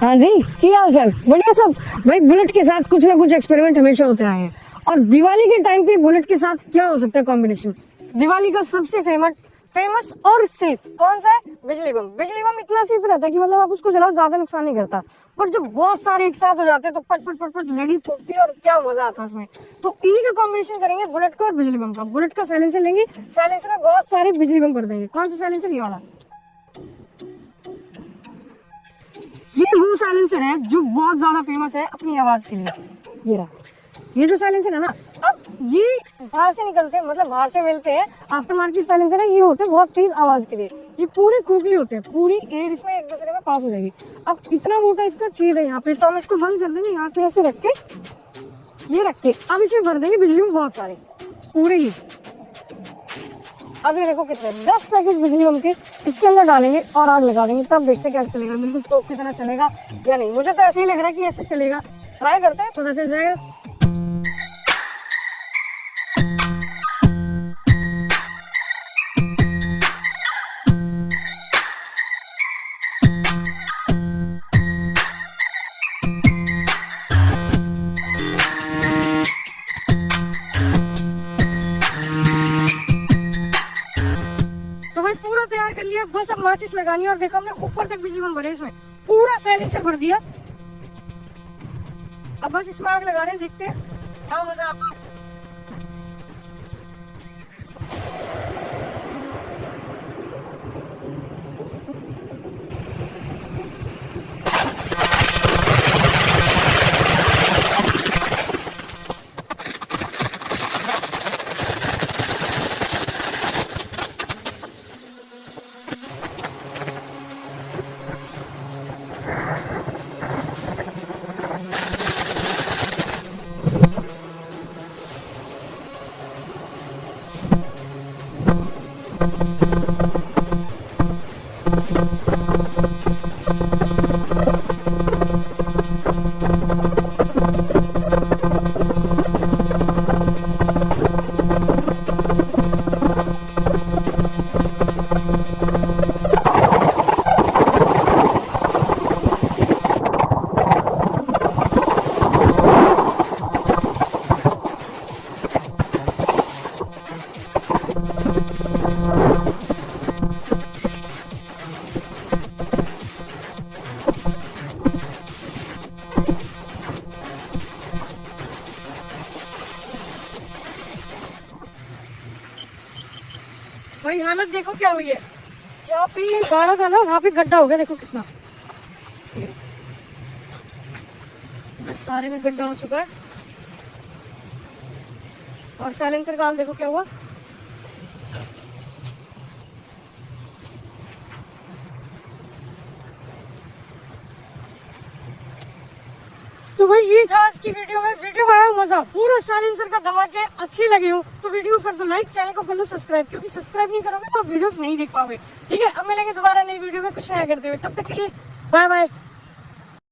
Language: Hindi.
हाँ जी, क्या हाल चाल? बढ़िया सब। भाई बुलेट के साथ कुछ ना कुछ एक्सपेरिमेंट हमेशा होते आए हैं और दिवाली के टाइम पे बुलेट के साथ क्या हो सकता है कॉम्बिनेशन? दिवाली का सबसे फेमस और सेफ कौन सा है? बिजली बम। बिजली बम इतना सेफ रहता है कि मतलब आप उसको जलाओ ज्यादा नुकसान नहीं करता, पर जब बहुत सारे एक साथ हो जाते हैं तो पट पट पट पट लड़ी फूटती है और क्या मजा आता है उसमें। तो इन्हीं का कॉम्बिनेशन करेंगे बुलेट का और बिजली बम का। बुलेट का साइलेंसर लेंगे, साइलेंसर में बहुत सारे बिजली बम कर देंगे। कौन सा साइलेंसर? ये वाला। ये वो साइलेंसर है जो बहुत ज्यादा फेमस है अपनी आवाज के लिए। ये रहा, ये जो साइलेंसर है ना, अब ये बाहर से निकलते हैं, मतलब बाहर से मिलते हैं, आफ्टर मार्केट साइलेंसर है। ये होते हैं बहुत तेज आवाज के लिए, ये पूरे खोखले होते हैं, पूरी एयर इसमें एक दूसरे में पास हो जाएगी। अब इतना मोटा इसका छेद है यहाँ पे, तो हम इसको बंद कर देंगे यहाँ पे ऐसे रख के, ये रख के अब इसमें भर देंगे बिजली में बहुत सारे, पूरे ही। अब ये देखो कितने 10 पैकेट बिजली बम के इसके अंदर डालेंगे और आग लगा देंगे, तब देखते कैसे चलेगा। बिल्कुल स्टोव की तरह चलेगा या नहीं, मुझे तो ऐसे ही लग रहा है कि ऐसे चलेगा। ट्राई करते हैं, पता चल जाएगा। तो भाई पूरा तैयार कर लिया, बस अब माचिस लगानी है। और देखो हमने ऊपर तक बिजली बम भरे, इसमें पूरा साइलेंसर भर दिया। अब बस इसमें आग लगा रहे हैं, देखते हैं क्या मजा आता है। भाई हालत देखो क्या हुई है, जहाँ पे ये गाड़ा था ना वहाँ पे गड्ढा हो गया, देखो कितना सारे में गड्ढा हो चुका है। और साइलेंसर का हाल देखो क्या हुआ। तो भाई ये था आज की वीडियो में। वीडियो में आया मजा, पूरा साइलेंसर का धमाके अच्छी लगी हो तो वीडियो कर दो लाइक, चैनल को कर लो सब्सक्राइब, क्योंकि सब्सक्राइब नहीं करोगे तो वीडियोस नहीं देख पाओगे। ठीक है, अब मिलेंगे दोबारा नई वीडियो में कुछ नया करते हुए, तब तक के लिए बाय बाय।